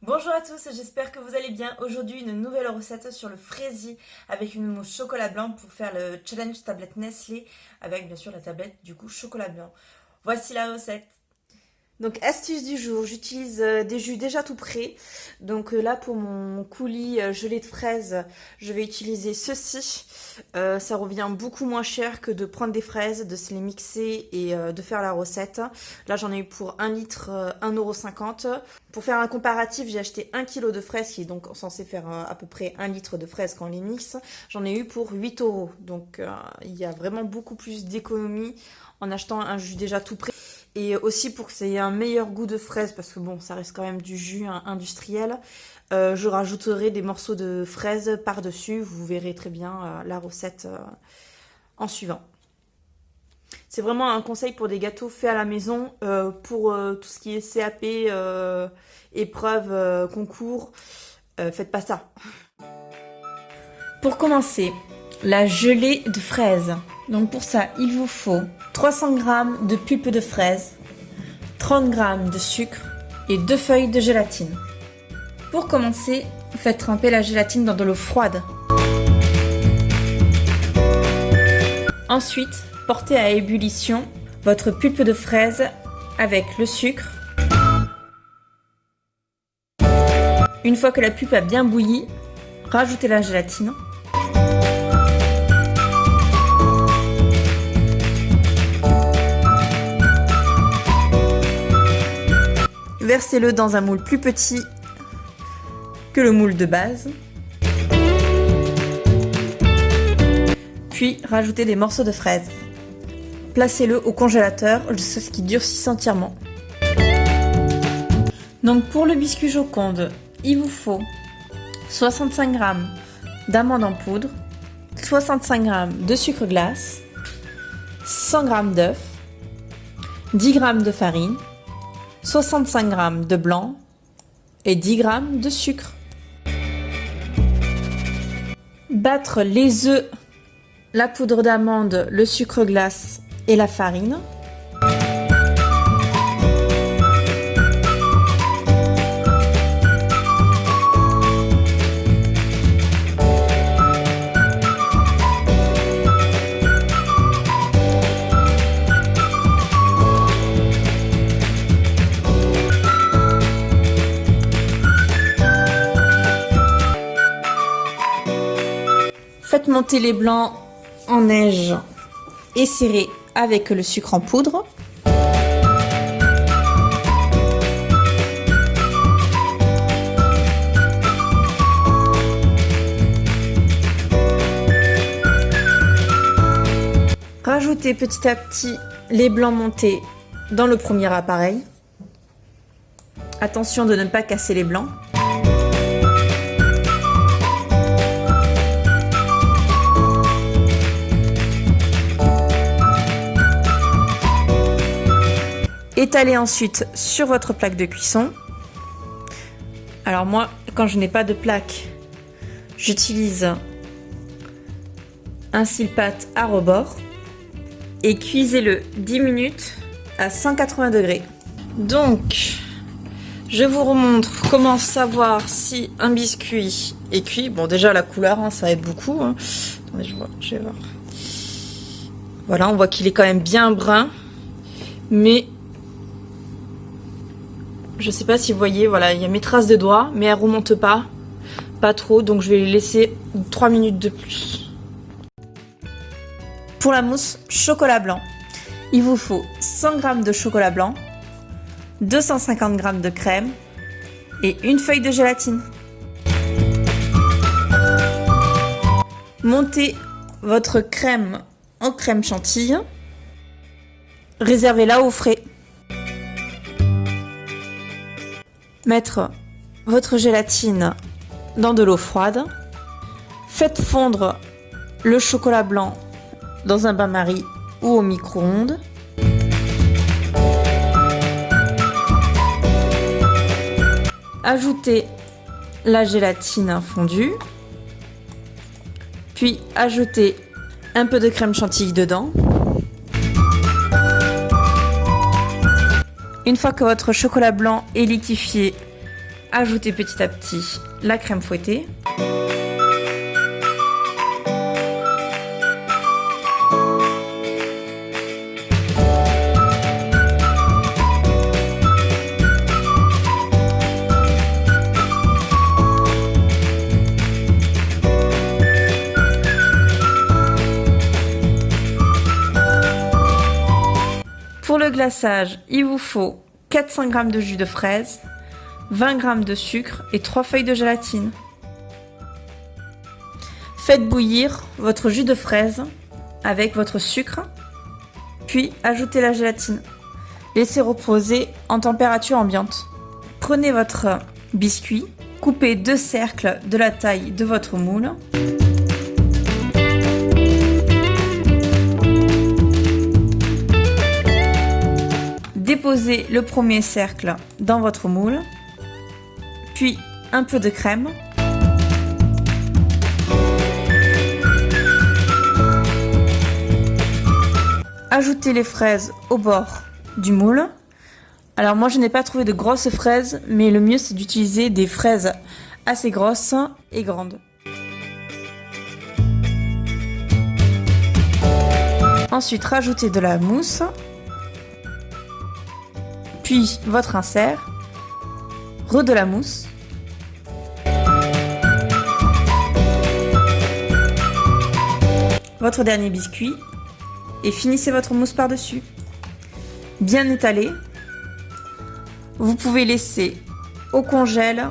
Bonjour à tous, j'espère que vous allez bien. Aujourd'hui, une nouvelle recette sur le fraisier avec une mousse chocolat blanc pour faire le challenge tablette Nestlé avec bien sûr la tablette du coup chocolat blanc. Voici la recette. Donc astuce du jour, j'utilise des jus déjà tout prêts. Donc là pour mon coulis gelé de fraises, je vais utiliser ceci. Ça revient beaucoup moins cher que de prendre des fraises, de se les mixer et de faire la recette. Là j'en ai eu pour 1 litre, 1,50 €. Pour faire un comparatif, j'ai acheté 1 kg de fraises qui est donc censé faire à peu près 1 litre de fraises quand on les mixe. J'en ai eu pour 8 €. Donc il y a vraiment beaucoup plus d'économie en achetant un jus déjà tout prêt. Et aussi pour que ça ait un meilleur goût de fraise, parce que bon, ça reste quand même du jus industriel, je rajouterai des morceaux de fraises par-dessus. Vous verrez très bien la recette en suivant. C'est vraiment un conseil pour des gâteaux faits à la maison, pour tout ce qui est CAP, épreuves, concours. Faites pas ça. Pour commencer, la gelée de fraises. Donc pour ça, il vous faut 300 g de pulpe de fraise, 30 g de sucre et 2 feuilles de gélatine. Pour commencer, faites tremper la gélatine dans de l'eau froide. Ensuite, portez à ébullition votre pulpe de fraise avec le sucre. Une fois que la pulpe a bien bouilli, rajoutez la gélatine. Versez-le dans un moule plus petit que le moule de base. Puis rajoutez des morceaux de fraise. Placez-le au congélateur jusqu'à ce qu'il durcisse entièrement. Donc pour le biscuit Joconde, il vous faut 65 g d'amandes en poudre, 65 g de sucre glace, 100 g d'œufs, 10 g de farine, 65 g de blanc et 10 g de sucre. Battre les œufs, la poudre d'amande, le sucre glace et la farine. Faites monter les blancs en neige et serrez avec le sucre en poudre. Rajoutez petit à petit les blancs montés dans le premier appareil. Attention de ne pas casser les blancs. Étalez ensuite sur votre plaque de cuisson. Alors moi, quand je n'ai pas de plaque, j'utilise un cile-pâte à rebord et cuisez-le 10 minutes à 180 degrés. Donc, je vous remontre comment savoir si un biscuit est cuit. Bon, déjà la couleur, ça aide beaucoup. Attendez, je vais voir. Voilà, on voit qu'il est quand même bien brun, mais je sais pas si vous voyez, voilà, il y a mes traces de doigts, mais elles remontent pas trop, donc je vais les laisser 3 minutes de plus. Pour la mousse chocolat blanc, il vous faut 100 g de chocolat blanc, 250 g de crème et une feuille de gélatine. Montez votre crème en crème chantilly, réservez-la au frais. Mettre votre gélatine dans de l'eau froide. Faites fondre le chocolat blanc dans un bain-marie ou au micro-ondes. Ajoutez la gélatine fondue. Puis ajoutez un peu de crème chantilly dedans. Une fois que votre chocolat blanc est liquéfié, ajoutez petit à petit la crème fouettée. Pour le glaçage, il vous faut 400 g de jus de fraise, 20 g de sucre et 3 feuilles de gélatine. Faites bouillir votre jus de fraise avec votre sucre, puis ajoutez la gélatine. Laissez reposer en température ambiante. Prenez votre biscuit, coupez 2 cercles de la taille de votre moule. Déposez le premier cercle dans votre moule, puis un peu de crème. Ajoutez les fraises au bord du moule. Alors moi je n'ai pas trouvé de grosses fraises, mais le mieux c'est d'utiliser des fraises assez grosses et grandes. Ensuite rajoutez de la mousse, puis votre insert, de la mousse. Votre dernier biscuit et finissez votre mousse par-dessus. Bien étalé. Vous pouvez laisser au congèle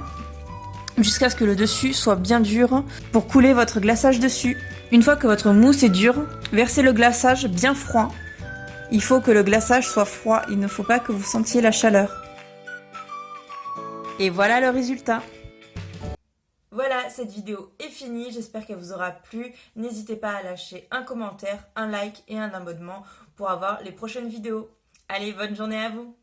jusqu'à ce que le dessus soit bien dur pour couler votre glaçage dessus. Une fois que votre mousse est dure, versez le glaçage bien froid. Il faut que le glaçage soit froid, il ne faut pas que vous sentiez la chaleur. Et voilà le résultat. Voilà, cette vidéo est finie, j'espère qu'elle vous aura plu. N'hésitez pas à lâcher un commentaire, un like et un abonnement pour avoir les prochaines vidéos. Allez, bonne journée à vous!